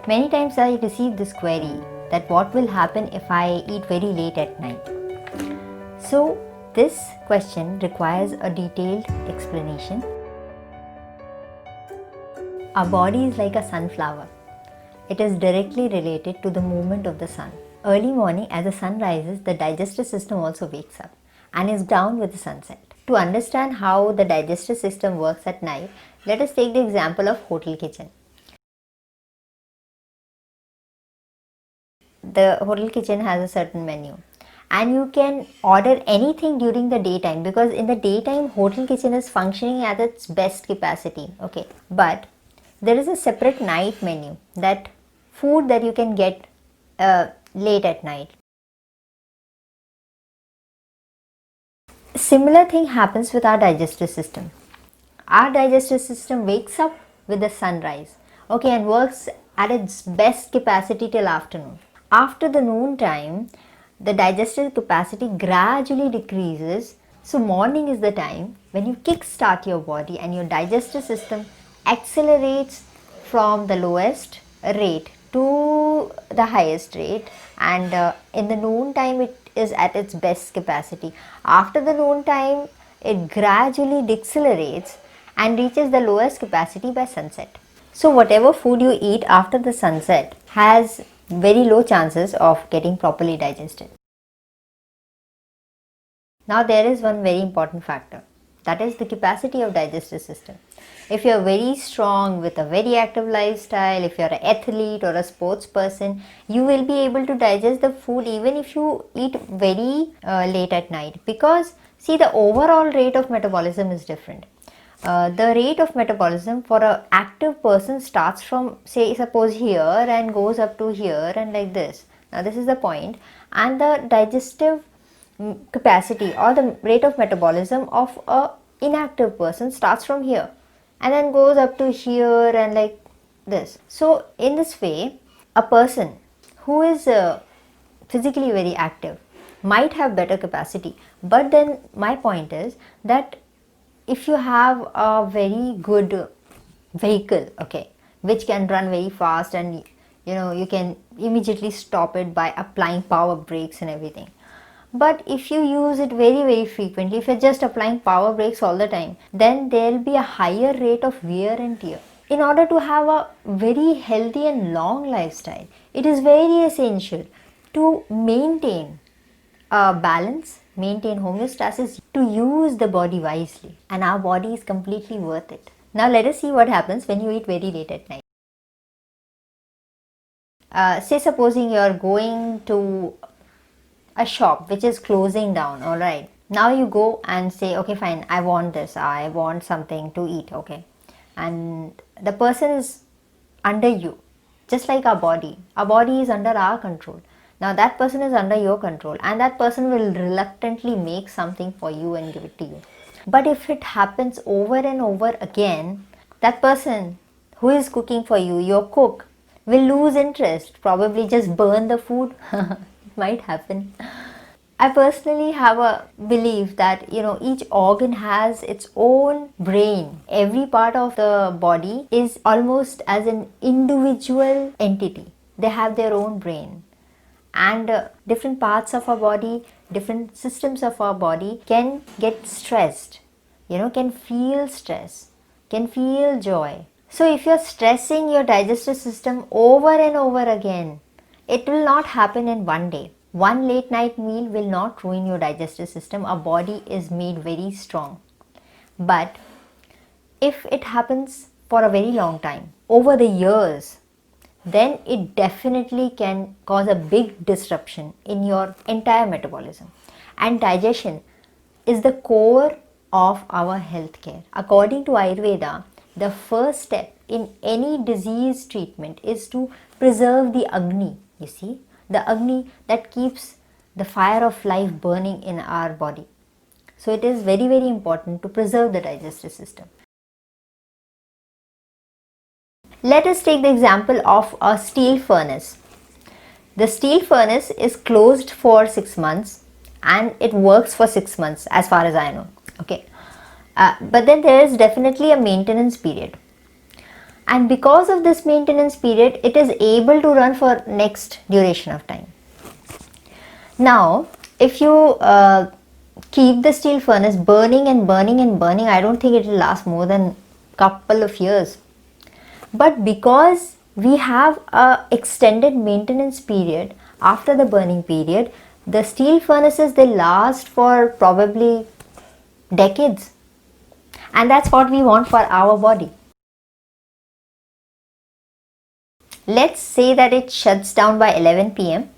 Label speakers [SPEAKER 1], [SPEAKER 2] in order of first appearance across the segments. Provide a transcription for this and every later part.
[SPEAKER 1] Many times I receive this query that what will happen if I eat very late at night. So this question requires a detailed explanation. Our body is like a sunflower. It is directly related to the movement of the sun. Early morning, as the sun rises, the digestive system also wakes up and is down with the sunset. To understand how the digestive system works at night, let us take the example of hotel kitchen. The hotel kitchen has a certain menu and you can order anything during the daytime, because in the daytime hotel kitchen is functioning at its best capacity. Okay, but there is a separate night menu, that food that you can get late at night. Similar thing happens with our digestive system. Our digestive system wakes up with the sunrise, okay, and works at its best capacity till afternoon. After the noon time, the digestive capacity gradually decreases. So morning is the time when you kickstart your body and your digestive system accelerates from the lowest rate to the highest rate, and in the noon time it is at its best capacity. After the noon time, it gradually decelerates and reaches the lowest capacity by sunset. So whatever food you eat after the sunset has very low chances of getting properly digested. Now there is one very important factor, that is the capacity of digestive system. If you are very strong with a very active lifestyle, if you are an athlete or a sports person, you will be able to digest the food even if you eat very late at night, because see, the overall rate of metabolism is different. The rate of metabolism for an active person starts from, say, suppose here and goes up to here and like this. Now this is the point, and the digestive capacity or the rate of metabolism of a inactive person starts from here and then goes up to here and like this. So in this way, a person who is physically very active might have better capacity, but then my point is that if you have a very good vehicle, okay, which can run very fast, and you can immediately stop it by applying power brakes and everything, but if you use it very frequently, if you're just applying power brakes all the time, then there will be a higher rate of wear and tear. In order to have a very healthy and long lifestyle, it is very essential to maintain a balance, maintain homeostasis, to use the body wisely, and our body is completely worth it. Now let us see what happens when you eat very late at night. Say supposing you are going to a shop which is closing down, all right, now you go and say, okay fine, I want this, I want something to eat, okay, and the person is under you, just like our body is under our control. Now that person is under your control and that person will reluctantly make something for you and give it to you. But if it happens over and over again, that person who is cooking for you, your cook, will lose interest, probably just burn the food. It might happen. I personally have a belief that each organ has its own brain. Every part of the body is almost as an individual entity. They have their own brain, and different parts of our body, different systems of our body can get stressed, can feel stress, can feel joy. So if you're stressing your digestive system over and over again, it will not happen in one day. One late night meal will not ruin your digestive system. Our body is made very strong. But if it happens for a very long time, over the years, then it definitely can cause a big disruption in your entire metabolism. And digestion is the core of our healthcare. According to Ayurveda, the first step in any disease treatment is to preserve the Agni. You see, the Agni that keeps the fire of life burning in our body. So it is very important to preserve the digestive system. Let us take the example of a steel furnace. The steel furnace is closed for 6 months and it works for 6 months as far as I know. Okay, but then there is definitely a maintenance period. and because of this maintenance period, it is able to run for next duration of time. Now, if you keep the steel furnace burning and burning and burning, I don't think it will last more than couple of years. But because we have a extended maintenance period after the burning period, the steel furnaces, they last for probably decades, and that's what we want for our body. Let's say that it shuts down by 11 p.m.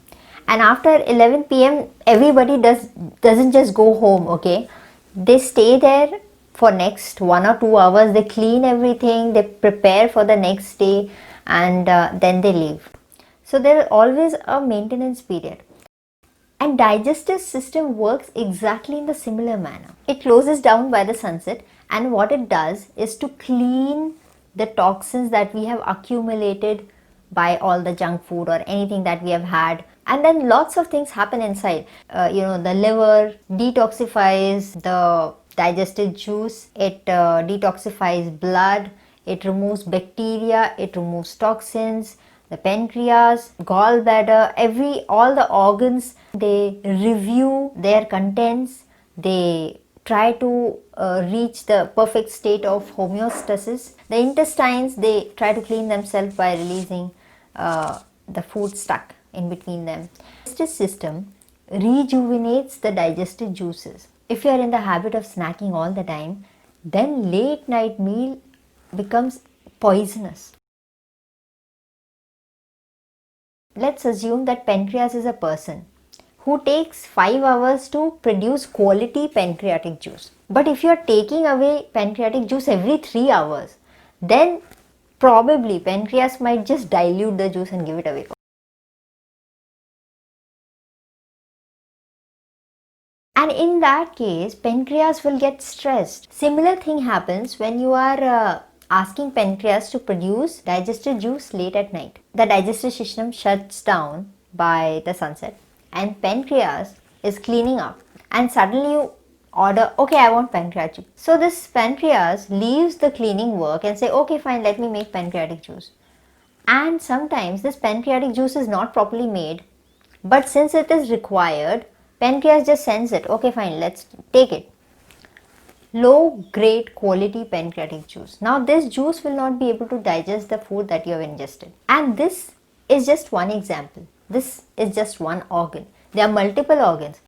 [SPEAKER 1] and after 11 p.m. everybody doesn't just go home, okay? They stay there for next 1 or 2 hours. They clean everything, they prepare for the next day, and then they leave. So there is always a maintenance period. And digestive system works exactly in the similar manner. It closes down by the sunset, and what it does is to clean the toxins that we have accumulated by all the junk food or anything that we have had. And then lots of things happen inside. The liver detoxifies the digested juice, it detoxifies blood, it removes bacteria, it removes toxins. The pancreas, gallbladder, all the organs, they review their contents, they try to reach the perfect state of homeostasis. The intestines, they try to clean themselves by releasing the food stuck in between them. The digestive system rejuvenates the digested juices. If you are in the habit of snacking all the time, then late night meal becomes poisonous. Let's assume that pancreas is a person who takes 5 hours to produce quality pancreatic juice. But if you are taking away pancreatic juice every 3 hours, then probably pancreas might just dilute the juice and give it away. And in that case, pancreas will get stressed. Similar thing happens when you are asking pancreas to produce digestive juice late at night. The digestive system shuts down by the sunset and pancreas is cleaning up, and suddenly you order, okay, I want pancreatic juice. So this pancreas leaves the cleaning work and say, okay, fine, let me make pancreatic juice. And sometimes this pancreatic juice is not properly made, but since it is required, pancreas just sends it, okay, fine, let's take it. Low grade quality pancreatic juice. Now this juice will not be able to digest the food that you have ingested. And this is just one example. This is just one organ. There are multiple organs.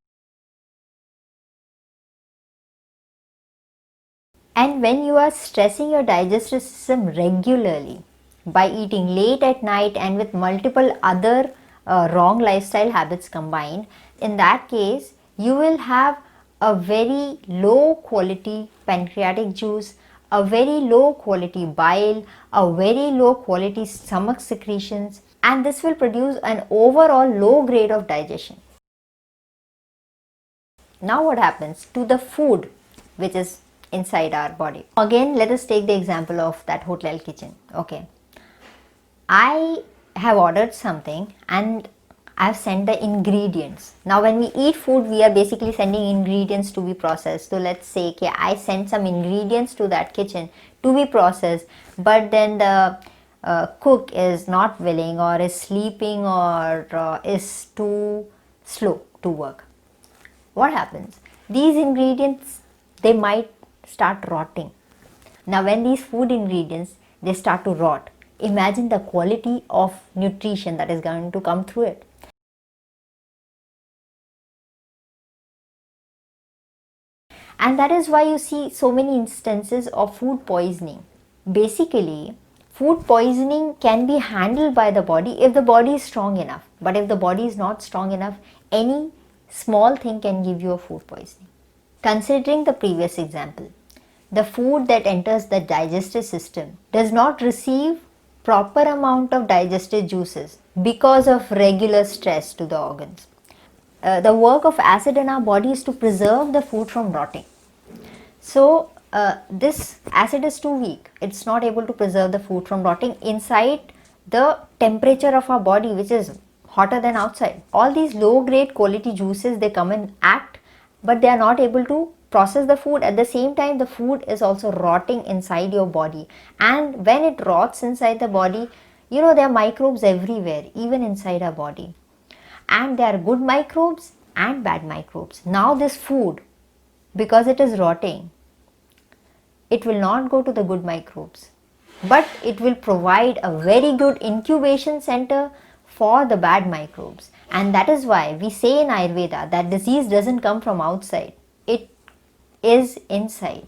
[SPEAKER 1] And when you are stressing your digestive system regularly by eating late at night and with multiple other wrong lifestyle habits combined, in that case you will have a very low quality pancreatic juice, a very low quality bile, a very low quality stomach secretions, and this will produce an overall low grade of digestion. Now what happens to the food which is inside our body? Again, let us take the example of that hotel kitchen. Okay, I have ordered something and I've sent the ingredients. Now when we eat food, we are basically sending ingredients to be processed. So let's say, okay, I sent some ingredients to that kitchen to be processed, but then the cook is not willing or is sleeping or is too slow to work. What happens? These ingredients, they might start rotting. Now when these food ingredients, they start to rot, imagine the quality of nutrition that is going to come through it. And that is why you see so many instances of food poisoning. Basically, food poisoning can be handled by the body if the body is strong enough. But if the body is not strong enough, any small thing can give you a food poisoning. Considering the previous example, the food that enters the digestive system does not receive proper amount of digestive juices because of regular stress to the organs. The work of acid in our body is to preserve the food from rotting. So this acid is too weak. It's not able to preserve the food from rotting inside the temperature of our body, which is hotter than outside. All these low grade quality juices, they come and act, but they are not able to process the food, at the same time the food is also rotting inside your body. And when it rots inside the body, you know, there are microbes everywhere, even inside our body. And there are good microbes and bad microbes. Now this food, because it is rotting, it will not go to the good microbes, but it will provide a very good incubation center for the bad microbes. And that is why we say in Ayurveda that disease doesn't come from outside, it is inside.